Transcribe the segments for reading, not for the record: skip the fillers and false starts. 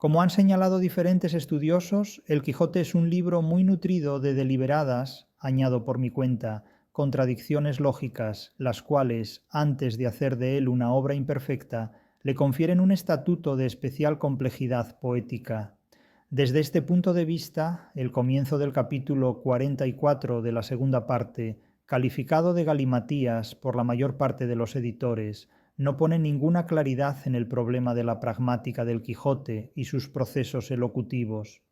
Como han señalado diferentes estudiosos, El Quijote es un libro muy nutrido de deliberadas, añado por mi cuenta, contradicciones lógicas, las cuales, antes de hacer de él una obra imperfecta, le confieren un estatuto de especial complejidad poética. Desde este punto de vista, el comienzo del capítulo 44 de la segunda parte, calificado de galimatías por la mayor parte de los editores, no pone ninguna claridad en el problema de la pragmática del Quijote y sus procesos elocutivos.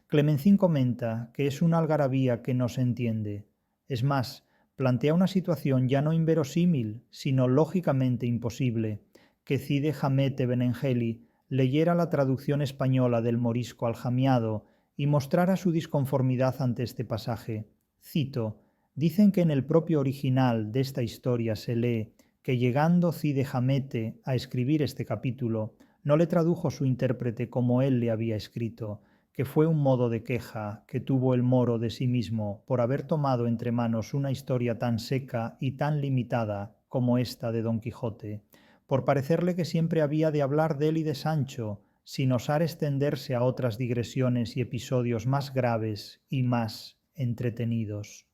Clemencín comenta que es una algarabía que no se entiende. Es más, plantea una situación ya no inverosímil, sino lógicamente imposible, que Cide Hamete Benengeli leyera la traducción española del morisco aljamiado y mostrara su disconformidad ante este pasaje. Cito: dicen que en el propio original de esta historia se lee que llegando Cide Hamete a escribir este capítulo, no le tradujo su intérprete como él le había escrito, que fue un modo de queja que tuvo el moro de sí mismo por haber tomado entre manos una historia tan seca y tan limitada como esta de Don Quijote, por parecerle que siempre había de hablar de él y de Sancho, sin osar extenderse a otras digresiones y episodios más graves y más entretenidos.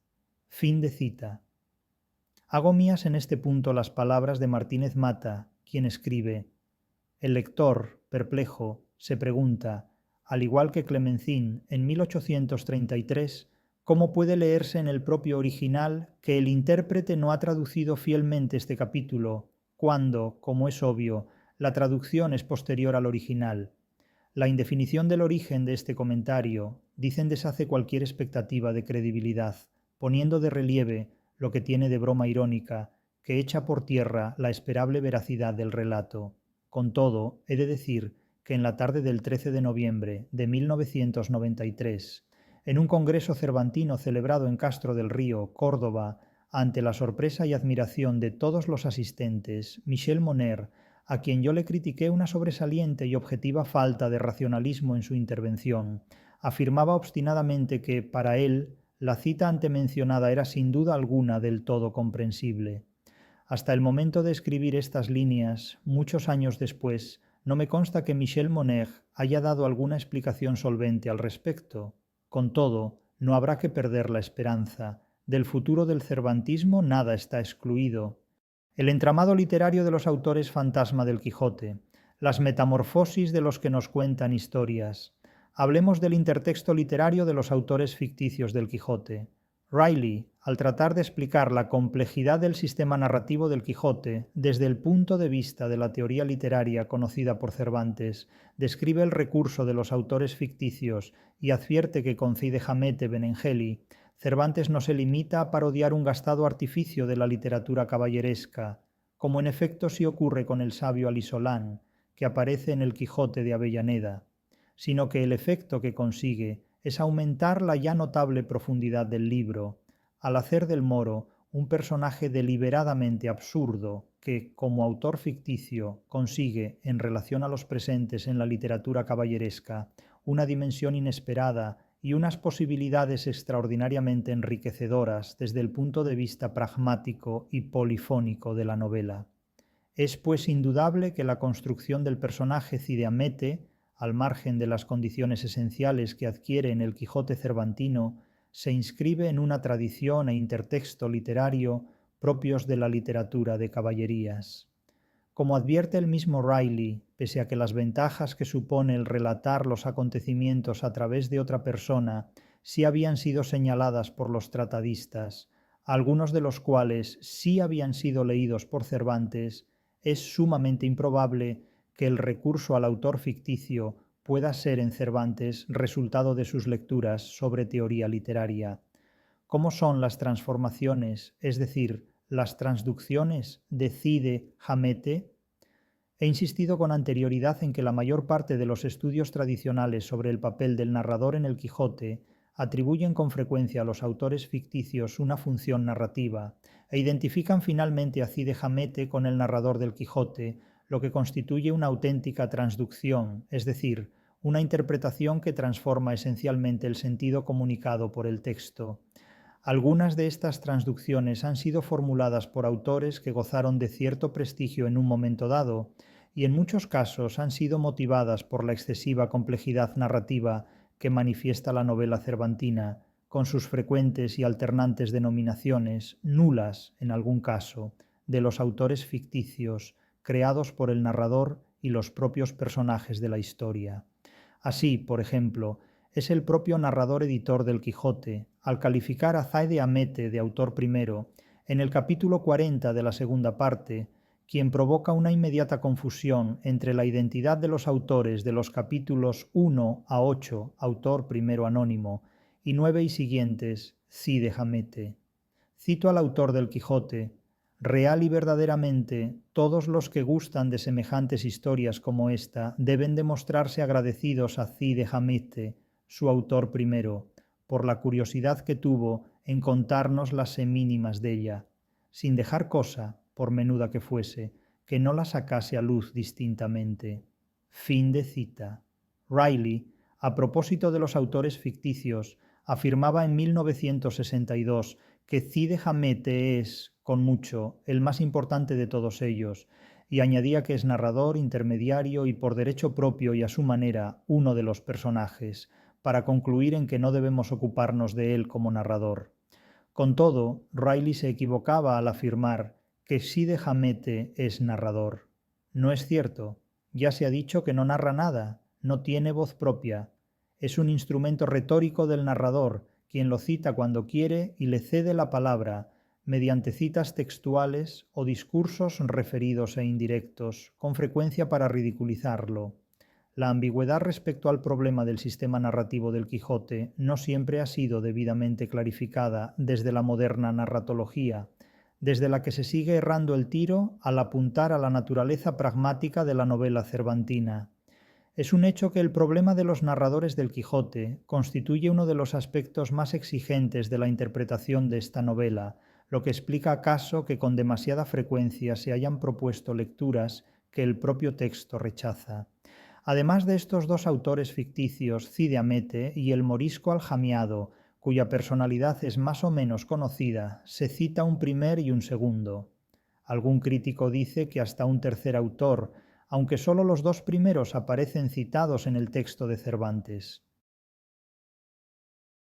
Fin de cita. Hago mías en este punto las palabras de Martínez Mata, quien escribe: el lector, perplejo, se pregunta, al igual que Clemencín en 1833, cómo puede leerse en el propio original que el intérprete no ha traducido fielmente este capítulo, cuando, como es obvio, la traducción es posterior al original. La indefinición del origen de este comentario, dicen, deshace cualquier expectativa de credibilidad, poniendo de relieve lo que tiene de broma irónica, que echa por tierra la esperable veracidad del relato. Con todo, he de decir que en la tarde del 13 de noviembre de 1993, en un congreso cervantino celebrado en Castro del Río, Córdoba, ante la sorpresa y admiración de todos los asistentes, Michel Moner, a quien yo le critiqué una sobresaliente y objetiva falta de racionalismo en su intervención, afirmaba obstinadamente que, para él, la cita antemencionada era sin duda alguna del todo comprensible. Hasta el momento de escribir estas líneas, muchos años después, no me consta que Michel Moner haya dado alguna explicación solvente al respecto. Con todo, no habrá que perder la esperanza. Del futuro del cervantismo nada está excluido. El entramado literario de los autores fantasma del Quijote, las metamorfosis de los que nos cuentan historias. Hablemos del intertexto literario de los autores ficticios del Quijote. Riley, al tratar de explicar la complejidad del sistema narrativo del Quijote desde el punto de vista de la teoría literaria conocida por Cervantes, describe el recurso de los autores ficticios y advierte que con Cide Hamete Benengeli, Cervantes no se limita a parodiar un gastado artificio de la literatura caballeresca, como en efecto sí ocurre con el sabio Alisolán, que aparece en el Quijote de Avellaneda, sino que el efecto que consigue es aumentar la ya notable profundidad del libro, al hacer del moro un personaje deliberadamente absurdo que, como autor ficticio, consigue, en relación a los presentes en la literatura caballeresca, una dimensión inesperada y unas posibilidades extraordinariamente enriquecedoras desde el punto de vista pragmático y polifónico de la novela. Es pues indudable que la construcción del personaje Cide Hamete, al margen de las condiciones esenciales que adquiere en el Quijote cervantino, se inscribe en una tradición e intertexto literario propios de la literatura de caballerías. Como advierte el mismo Riley, pese a que las ventajas que supone el relatar los acontecimientos a través de otra persona sí habían sido señaladas por los tratadistas, algunos de los cuales sí habían sido leídos por Cervantes, es sumamente improbable que el recurso al autor ficticio pueda ser en Cervantes resultado de sus lecturas sobre teoría literaria. ¿Cómo son las transformaciones, es decir, las transducciones de Cide Hamete? He insistido con anterioridad en que la mayor parte de los estudios tradicionales sobre el papel del narrador en el Quijote atribuyen con frecuencia a los autores ficticios una función narrativa e identifican finalmente a Cide Hamete con el narrador del Quijote, lo que constituye una auténtica transducción, es decir, una interpretación que transforma esencialmente el sentido comunicado por el texto. Algunas de estas transducciones han sido formuladas por autores que gozaron de cierto prestigio en un momento dado, y en muchos casos han sido motivadas por la excesiva complejidad narrativa que manifiesta la novela cervantina, con sus frecuentes y alternantes denominaciones, nulas en algún caso, de los autores ficticios, creados por el narrador y los propios personajes de la historia. Así, por ejemplo, es el propio narrador editor del Quijote, al calificar a Cide Hamete de autor primero, en el capítulo 40 de la segunda parte, quien provoca una inmediata confusión entre la identidad de los autores de los capítulos 1 a 8, autor primero anónimo, y 9 y siguientes, Cide Hamete. Cito al autor del Quijote: real y verdaderamente, todos los que gustan de semejantes historias como esta deben demostrarse agradecidos a Cide Hamete, su autor primero, por la curiosidad que tuvo en contarnos las semínimas della, sin dejar cosa, por menuda que fuese, que no la sacase a luz distintamente. Fin de cita. Riley, a propósito de los autores ficticios, afirmaba en 1962 que Cide Hamete es, con mucho, el más importante de todos ellos, y añadía que es narrador, intermediario y por derecho propio y a su manera uno de los personajes, para concluir en que no debemos ocuparnos de él como narrador. Con todo, Riley se equivocaba al afirmar que Cide Hamete es narrador. No es cierto, ya se ha dicho que no narra nada, no tiene voz propia. Es un instrumento retórico del narrador, quien lo cita cuando quiere y le cede la palabra, mediante citas textuales o discursos referidos e indirectos, con frecuencia para ridiculizarlo. La ambigüedad respecto al problema del sistema narrativo del Quijote no siempre ha sido debidamente clarificada desde la moderna narratología, desde la que se sigue errando el tiro al apuntar a la naturaleza pragmática de la novela cervantina. Es un hecho que el problema de los narradores del Quijote constituye uno de los aspectos más exigentes de la interpretación de esta novela, lo que explica acaso que con demasiada frecuencia se hayan propuesto lecturas que el propio texto rechaza. Además de estos dos autores ficticios, Cide Hamete y el morisco aljamiado, cuya personalidad es más o menos conocida, se cita un primer y un segundo. Algún crítico dice que hasta un tercer autor, aunque solo los dos primeros aparecen citados en el texto de Cervantes.